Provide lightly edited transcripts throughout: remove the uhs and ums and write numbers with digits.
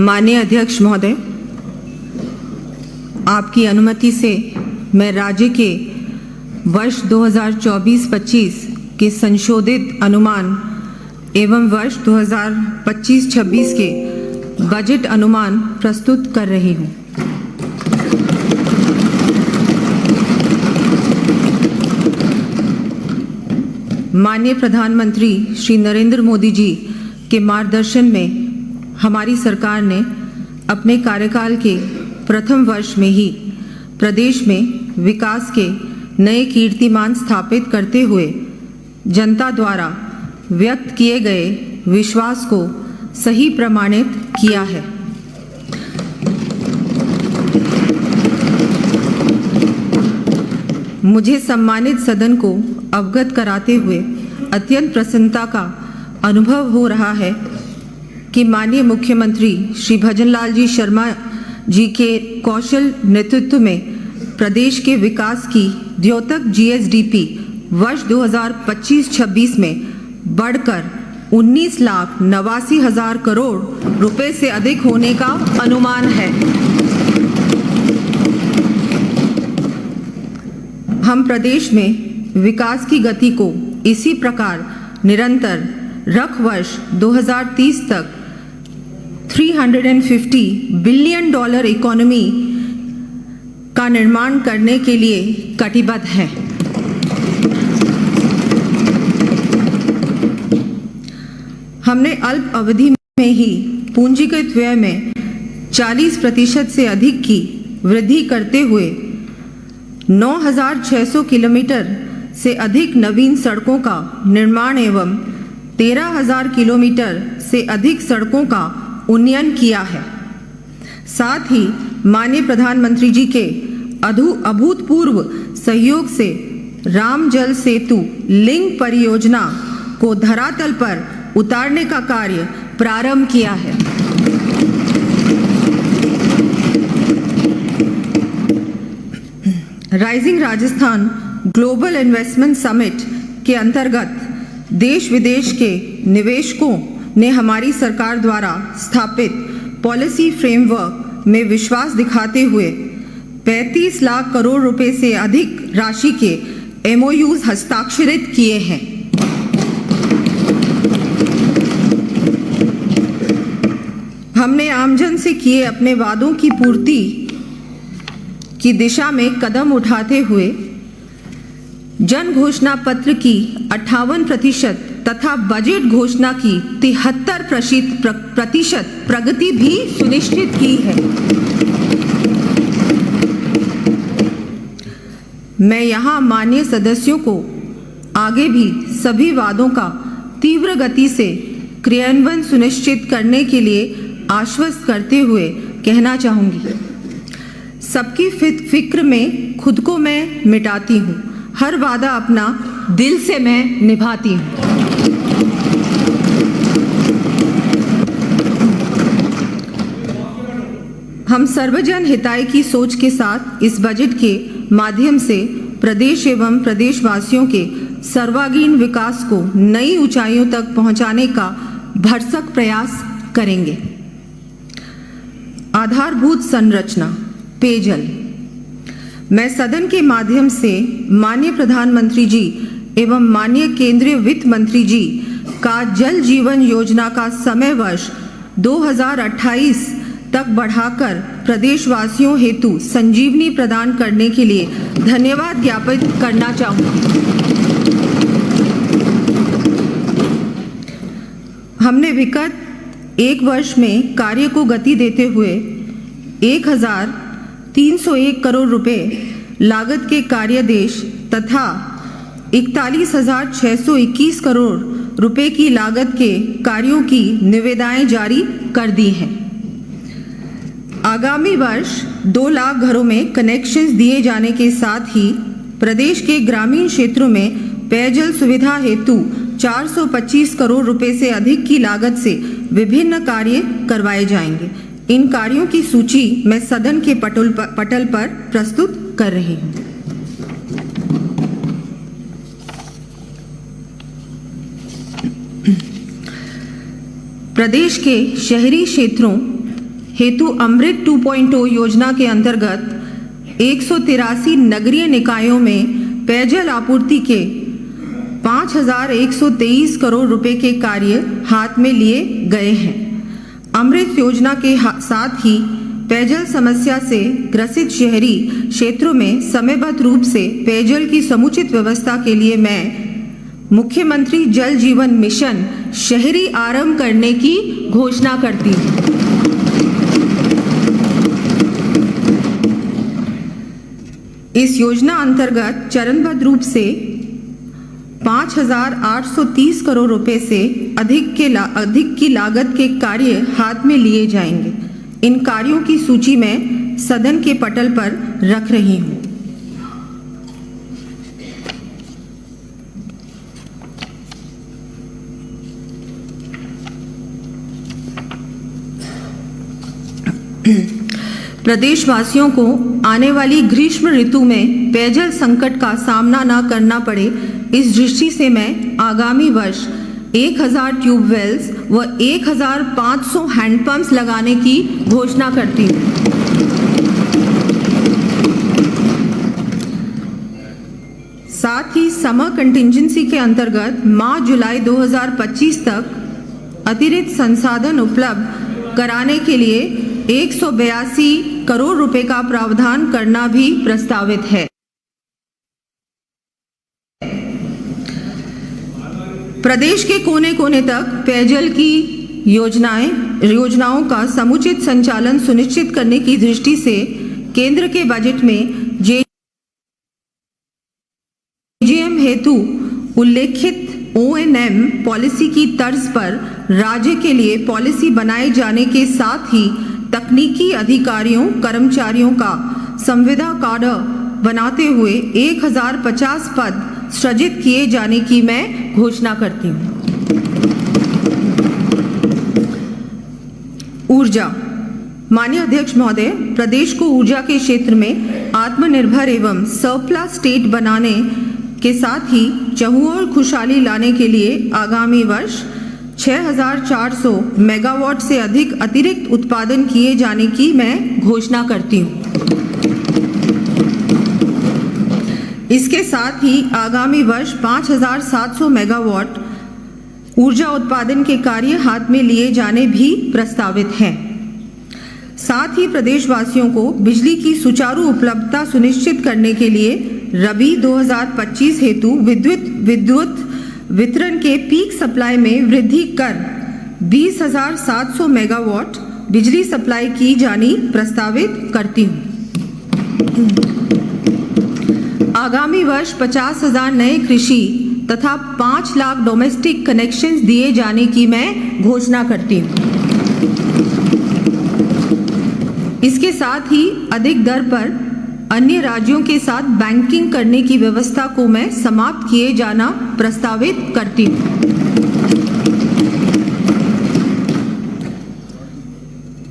माननीय अध्यक्ष महोदय, आपकी अनुमति से मैं राज्य के वर्ष 2024-25 के संशोधित अनुमान एवं वर्ष 2025-26 के बजट अनुमान प्रस्तुत कर रही हूँ। माननीय प्रधानमंत्री श्री नरेंद्र मोदी जी के मार्गदर्शन में हमारी सरकार ने अपने कार्यकाल के प्रथम वर्ष में ही प्रदेश में विकास के नए कीर्तिमान स्थापित करते हुए जनता द्वारा व्यक्त किए गए विश्वास को सही प्रमाणित किया है। मुझे सम्मानित सदन को अवगत कराते हुए अत्यंत प्रसन्नता का अनुभव हो रहा है कि माननीय मुख्यमंत्री श्री भजनलाल जी शर्मा जी के कौशल नेतृत्व में प्रदेश के विकास की द्योतक जीएसडीपी वर्ष 2025-26 में बढ़कर 19,89,000 करोड़ रुपए से अधिक होने का अनुमान है। हम प्रदेश में विकास की गति को इसी प्रकार निरंतर रख वर्ष 2030 तक $350 बिलियन इकोनॉमी का निर्माण करने के लिए कटिबद्ध है। हमने अल्प अवधि में ही पूंजीगत व्यय में 40% से अधिक की वृद्धि करते हुए 9,600 किलोमीटर से अधिक नवीन सड़कों का निर्माण एवं 13,000 किलोमीटर से अधिक सड़कों का उन्नयन किया है। साथ ही माननीय प्रधानमंत्री जी के अभूतपूर्व सहयोग से राम जल सेतु लिंक परियोजना को धरातल पर उतारने का कार्य प्रारंभ किया है। Rising Rajasthan global investment summit के अंतर्गत देश विदेश के निवेशकों ने हमारी सरकार द्वारा स्थापित पॉलिसी फ्रेमवर्क में विश्वास दिखाते हुए 35 लाख करोड़ रुपए से अधिक राशि के एमओयूज हस्ताक्षरित किए हैं। हमने आमजन से किए अपने वादों की पूर्ति की दिशा में कदम उठाते हुए जन घोषणा पत्र की 58% तथा बजट घोषणा की 73% प्रगति भी सुनिश्चित की है। मैं यहाँ माननीय सदस्यों को आगे भी सभी वादों का तीव्र गति से क्रियान्वयन सुनिश्चित करने के लिए आश्वस्त करते हुए कहना चाहूँगी। सबकी फिक्र में खुद को मैं मिटाती हूँ, हर वादा अपना दिल से मैं निभाती हूँ। हम सर्वजन हिताय की सोच के साथ इस बजट के माध्यम से प्रदेश एवं प्रदेशवासियों के सर्वांगीण विकास को नई ऊंचाइयों तक पहुंचाने का भरसक प्रयास करेंगे। आधारभूत संरचना, पेयजल। मैं सदन के माध्यम से माननीय प्रधानमंत्री जी एवं माननीय केंद्रीय वित्त मंत्री जी का जल जीवन योजना का समय वर्ष 2028 तक बढ़ाकर प्रदेशवासियों हेतु संजीवनी प्रदान करने के लिए धन्यवाद ज्ञापित करना चाहूँगा। हमने विगत एक वर्ष में कार्य को गति देते हुए 1,301 करोड़ रुपए लागत के कार्यादेश तथा 41,621 करोड़ रुपए की लागत के कार्यों की निविदाएं जारी कर दी हैं। आगामी वर्ष 2 लाख घरों में कनेक्शंस दिए जाने के साथ ही प्रदेश के ग्रामीण क्षेत्रों में पेयजल सुविधा हेतु 425 करोड़ रुपए से अधिक की लागत से विभिन्न कार्य करवाए जाएंगे। इन कार्यों की सूची मैं सदन के पटल पर प्रस्तुत कर रही हूँ। प्रदेश के शहरी क्षेत्रों हेतु अमृत 2.0 योजना के अंतर्गत 183 नगरीय निकायों में पेयजल आपूर्ति के 5,123 करोड़ रुपए के कार्य हाथ में लिए गए हैं। अमृत योजना के साथ ही पेयजल समस्या से ग्रसित शहरी क्षेत्रों में समयबद्ध रूप से पेयजल की समुचित व्यवस्था के लिए मैं मुख्यमंत्री जल जीवन मिशन शहरी आरंभ करने की घोषणा करती हूँ। इस योजना अंतर्गत चरणबद्ध रूप से 5,830 करोड़ रुपए से अधिक की लागत के कार्य हाथ में लिए जाएंगे। इन कार्यों की सूची मैं सदन के पटल पर रख रही हूं। प्रदेशवासियों को आने वाली ग्रीष्म ऋतु में पेयजल संकट का सामना न करना पड़े, इस दृष्टि से मैं आगामी वर्ष 1,000 ट्यूबवेल्स व 1,500 हैंडपंप्स लगाने की घोषणा करती हूँ। साथ ही समर कंटिंजेंसी के अंतर्गत मार्च जुलाई 2025 तक अतिरिक्त संसाधन उपलब्ध कराने के लिए 182 करोड़ रुपए का प्रावधान करना भी प्रस्तावित है। प्रदेश के कोने कोने तक पेयजल की योजनाओं का समुचित संचालन सुनिश्चित करने की दृष्टि से केंद्र के बजट में जेजीएम हेतु उल्लेखित O&M पॉलिसी की तर्ज पर राज्य के लिए पॉलिसी बनाए जाने के साथ ही तकनीकी अधिकारियों कर्मचारियों का संविदा कार्ड बनाते हुए 1,050 पद सृजित किए जाने की मैं घोषणा करती हूँ। ऊर्जा। माननीय अध्यक्ष महोदय, प्रदेश को ऊर्जा के क्षेत्र में आत्मनिर्भर एवं सरप्लस स्टेट बनाने के साथ ही चहुओर खुशहाली लाने के लिए आगामी वर्ष 6,400 मेगावाट से अधिक अतिरिक्त उत्पादन किए जाने की मैं घोषणा करती हूँ। इसके साथ ही आगामी वर्ष 5,700 मेगावाट ऊर्जा उत्पादन के कार्य हाथ में लिए जाने भी प्रस्तावित हैं। साथ ही प्रदेशवासियों को बिजली की सुचारू उपलब्धता सुनिश्चित करने के लिए रबी 2025 हेतु विद्युत वितरण के पीक सप्लाई में वृद्धि कर 20,700 मेगावाट बिजली सप्लाई की जानी प्रस्तावित करती हूँ। आगामी वर्ष 50,000 नए कृषि तथा 5 लाख डोमेस्टिक कनेक्शंस दिए जाने की मैं घोषणा करती हूँ। इसके साथ ही अधिक दर पर अन्य राज्यों के साथ बैंकिंग करने की व्यवस्था को मैं समाप्त किए जाना प्रस्तावित करती हूँ।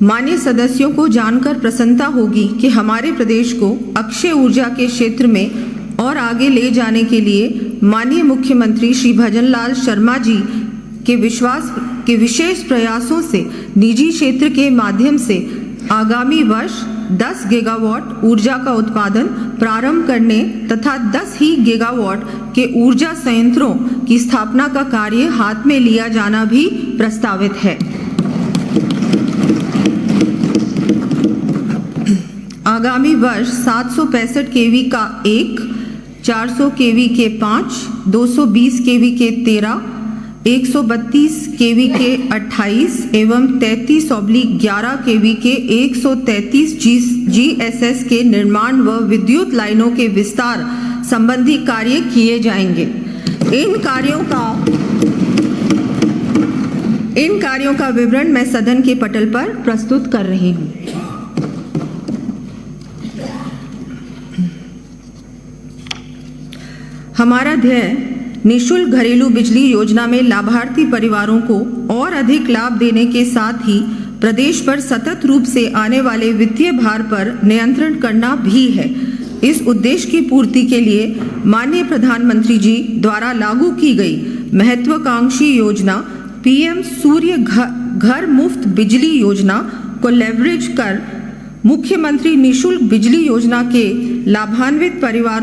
मान्य सदस्यों को जानकर प्रसन्नता होगी कि हमारे प्रदेश को अक्षय ऊर्जा के क्षेत्र में और आगे ले जाने के लिए माननीय मुख्यमंत्री श्री भजनलाल शर्मा जी के विशेष प्रयासों से निजी क्षेत्र के माध्यम से आगामी वर्ष 10 गीगावाट ऊर्जा का उत्पादन प्रारंभ करने तथा 10 ही गीगावाट के ऊर्जा संयंत्रों की स्थापना का कार्य हाथ में लिया जाना भी प्रस्तावित है। आगामी वर्ष 765 केवी का 1, 400 केवी के 5, 220 केवी के 13, 132 केवी के 28 एवं 33/11 केवी के 133 GSS के निर्माण व विद्युत लाइनों के विस्तार संबंधी कार्य किए जाएंगे। इन कार्यों का विवरण मैं सदन के पटल पर प्रस्तुत कर रही हूँ। हमारा ध्येय निःशुल्क घरेलू बिजली योजना में लाभार्थी परिवारों को और अधिक लाभ देने के साथ ही प्रदेश पर सतत रूप से आने वाले वित्तीय भार पर नियंत्रण करना भी है। इस उद्देश्य की पूर्ति के लिए माननीय प्रधानमंत्री जी द्वारा लागू की गई महत्वाकांक्षी योजना PM सूर्य घर मुफ्त बिजली योजना को लेवरेज कर मुख्यमंत्री निशुल्क बिजली योजना के लाभान्वित परिवारों